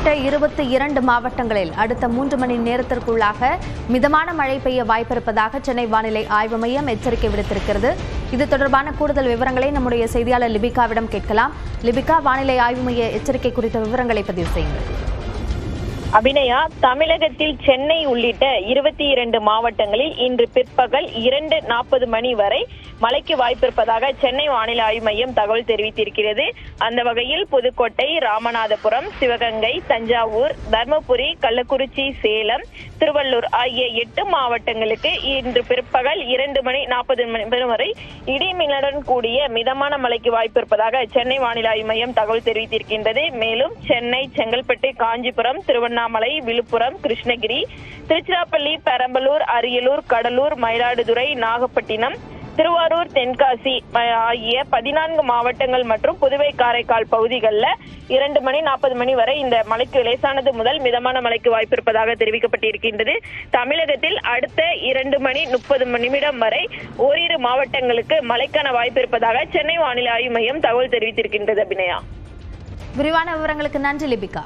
உள்ளிட்ட 22 மாவட்டங்களில் அடுத்த 3 மணி நேரத்திற்குள்ளாக மிதமான மழை பெய்ய வாய்ப்பிருப்பதாக சென்னை வானிலை ஆய்வு மையம் எச்சரிக்கை விடுத்திருக்கிறது. இது தொடர்பான கூடுதல் விவரங்களை நம்முடைய செய்தியாளர் லிபிகாவிடம் கேட்கலாம். லிபிகா, வானிலை ஆய்வு மைய எச்சரிக்கை குறித்த விவரங்களை பதிவு செய்யுங்கள். அபிநயா, தமிழகத்தில் சென்னை உள்ளிட்ட 22 மாவட்டங்களில் இன்று பிற்பகல் 2:40 மணி வரை மழைக்கு வாய்ப்பிருப்பதாக சென்னை வானிலை ஆய்வு மையம் தகவல் தெரிவித்திருக்கிறது. அந்த வகையில் புதுக்கோட்டை, ராமநாதபுரம், சிவகங்கை, தஞ்சாவூர், தர்மபுரி, கள்ளக்குறிச்சி, சேலம், திருவள்ளூர் ஆகிய 8 மாவட்டங்களுக்கு இன்று பிற்பகல் 2:40 வரை இடிமின்னலுடன் கூடிய மிதமான மழைக்கு வாய்ப்பிருப்பதாக சென்னை வானிலை ஆய்வு மையம் தகவல் தெரிவித்திருக்கின்றது. மேலும் சென்னை, செங்கல்பட்டு, காஞ்சிபுரம், திருவண்ணாமலை, விழுப்புரம், கிருஷ்ணகிரி, திருச்சிராப்பள்ளி, பெரம்பலூர், அரியலூர், கடலூர், மயிலாடுதுறை, நாகப்பட்டினம், திருவாரூர், தென்காசி ஆகிய 14 மாவட்டங்கள் மற்றும் புதுவை, காரைக்கால் பகுதிகளில் 2:40 மணி வரை இந்த மழைக்கு லேசானது முதல் மிதமான மழைக்கு வாய்ப்பிருப்பதாக தெரிவிக்கப்பட்டிருக்கின்றது. தமிழகத்தில் அடுத்த 2:30 வரை ஓரிரு மாவட்டங்களுக்கு மழைக்கான வாய்ப்பு இருப்பதாக சென்னை வானிலை ஆய்வு மையம் தகவல் தெரிவித்திருக்கின்றது. அபிநயா, விரிவான விவரங்களுக்கு நன்றி லிபிகா.